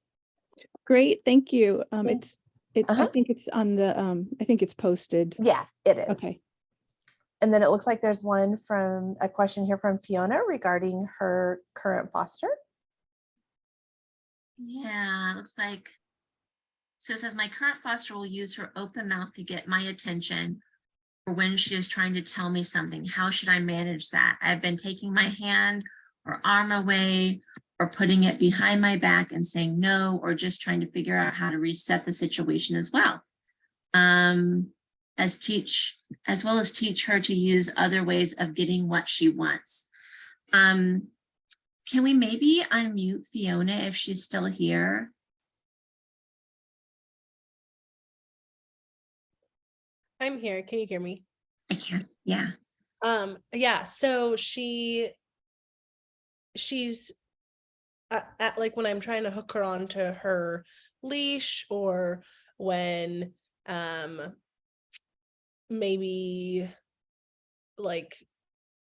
E: Great, thank you.
A: Yeah.
E: I think it's on the, I think it's posted.
A: Yeah, it is.
E: Okay.
A: And then it looks like there's a question here from Fiona regarding her current foster.
B: Yeah, it looks like, so it says my current foster will use her open mouth to get my attention. or when she is trying to tell me something, how should I manage that? I've been taking my hand or arm away or putting it behind my back and saying no, or just trying to figure out how to reset the situation as well. As well as teach her to use other ways of getting what she wants. Can we maybe unmute Fiona if she's still here?
F: I'm here. Can you hear me?
B: I can, yeah.
F: Yeah, so she's at like when I'm trying to hook her onto her leash, or when maybe like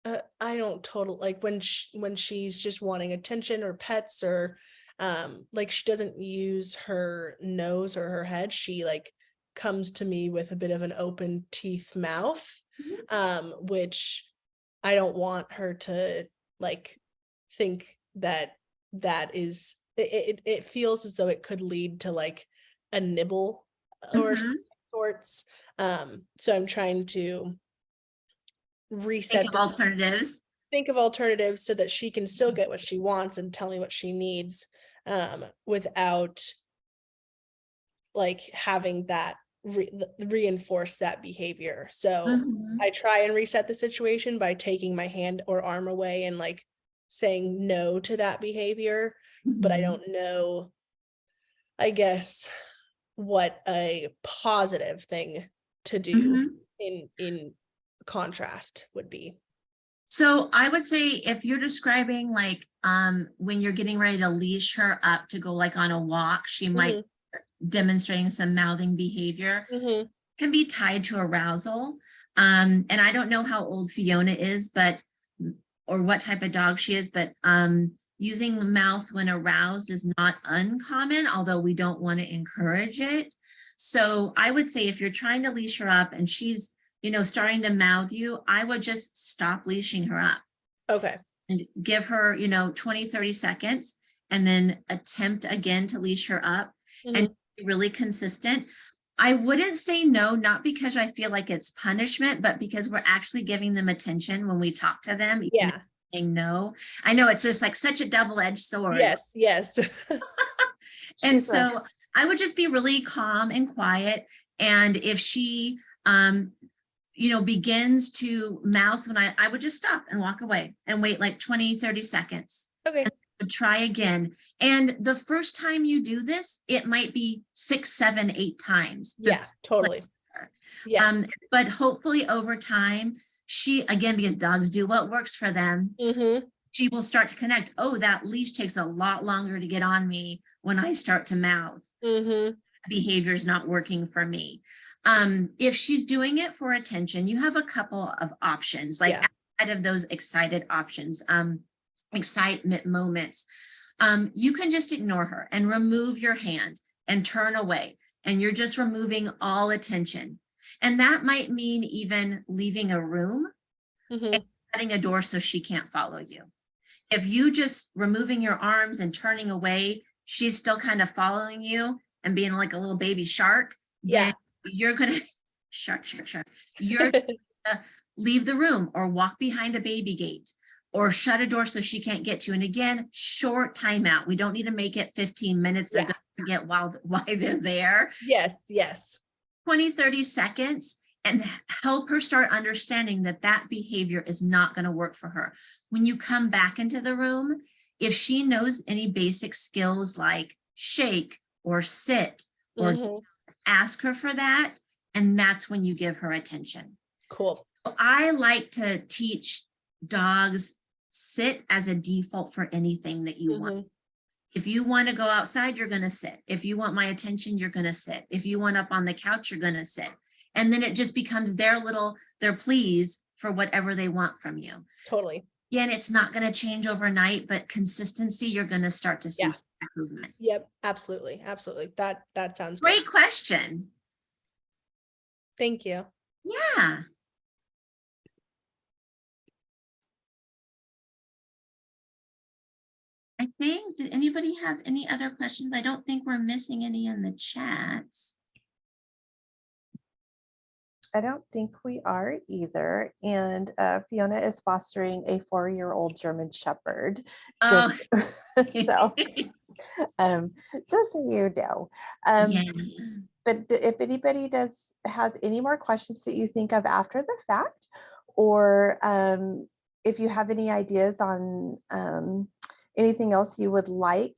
F: I don't total like when she's just wanting attention or pets, or like she doesn't use her nose or her head. She like comes to me with a bit of an open teeth mouth, which I don't want her to like think that is it feels as though it could lead to like a nibble or
B: Mhm.
F: sorts. So I'm trying to
B: Think
F: reset
B: of alternatives.
F: think of alternatives so that she can still get what she wants and tell me what she needs, without like having that reinforce that behavior. So
B: Mhm.
F: I try and reset the situation by taking my hand or arm away and like saying no to that behavior, but I
B: Mhm.
F: don't know, I guess, what a positive thing to do
B: Mhm.
F: in contrast would be.
B: So I would say if you're describing like when you're getting ready to leash her up to go like on a walk, she might demonstrating some mouthing behavior,
F: Mhm.
B: can be tied to arousal. And I don't know how old Fiona is, but or what type of dog she is, but using the mouth when aroused is not uncommon, although we don't want to encourage it. So I would say if you're trying to leash her up and she's, starting to mouth you, I would just stop leashing her up
F: Okay.
B: and give her, 20, 30 seconds, and then attempt again to leash her up and be really consistent. I wouldn't say no, not because I feel like it's punishment, but because we're actually giving them attention when we talk to them. Even
F: Yeah.
B: if they're saying no. I know it's just like such a double-edged sword.
F: Yes, yes.
B: And
F: Super.
B: so I would just be really calm and quiet. And if she, begins to mouth when I would just stop and walk away and wait like 20, 30 seconds.
F: Okay.
B: Try again. And the first time you do this, it might be 6, 7, 8 times.
F: Yeah, totally. Yes.
B: But hopefully over time, she, again, because dogs do what works for them, she will start to connect. Oh, that leash takes a lot longer to get on me when I start to mouth. Behavior is not working for me. If she's doing it for attention, you have a couple of options, like outside of those excited options, excitement moments. You can just ignore her and remove your hand and turn away, and you're just removing all attention. And that might mean even leaving a room and shutting a door so she can't follow you. If you just removing your arms and turning away, she's still kind of following you and being like a little baby shark, then you're gonna shark. You're gonna leave the room or walk behind a baby gate or shut a door so she can't get to. And again, short timeout. We don't need to make it 15 minutes. They're gonna forget while they're there.
F: Yes, yes.
B: 20, 30 seconds, and help her start understanding that that behavior is not going to work for her. When you come back into the room, if she knows any basic skills like shake or sit or ask her for that, and that's when you give her attention.
F: Cool.
B: I like to teach dogs sit as a default for anything that you want. If you want to go outside, you're going to sit. If you want my attention, you're going to sit. If you want up on the couch, you're going to sit. And then it just becomes their pleas for whatever they want from you.
F: Totally.
B: Again, it's not going to change overnight, but consistency, you're going to start to see some improvement.
F: Yep, absolutely. Absolutely. That sounds
B: Great
F: good.
B: question.
F: Thank you.
B: Yeah. I think, did anybody have any other questions? I don't think we're missing any in the chats.
A: I don't think we are either. And Fiona is fostering a 4-year-old German Shepherd.
B: Oh.
A: So, just so you know.
B: Yeah.
A: But if anybody has any more questions that you think of after the fact, or if you have any ideas on anything else you would like,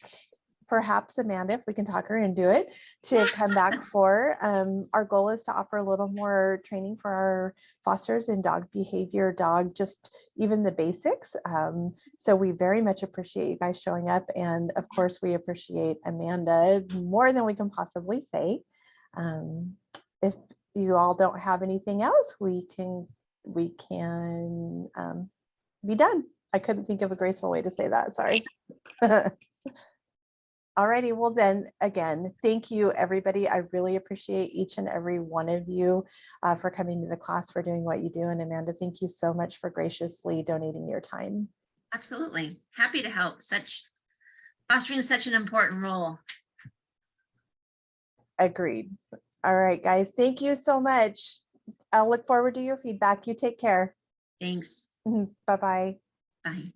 A: perhaps Amanda, if we can talk her into it, to come back for. Our goal is to offer a little more training for our fosters in dog behavior, just even the basics. So we very much appreciate you guys showing up. And of course, we appreciate Amanda more than we can possibly say. If you all don't have anything else, we can be done. I couldn't think of a graceful way to say that. Sorry. Alrighty, well then, again, thank you, everybody. I really appreciate each and every one of you for coming to the class, for doing what you do. And Amanda, thank you so much for graciously donating your time.
B: Absolutely. Happy to help. Fostering such an important role.
A: Agreed. All right, guys, thank you so much. I'll look forward to your feedback. You take care.
B: Thanks.
A: Bye-bye.
B: Bye.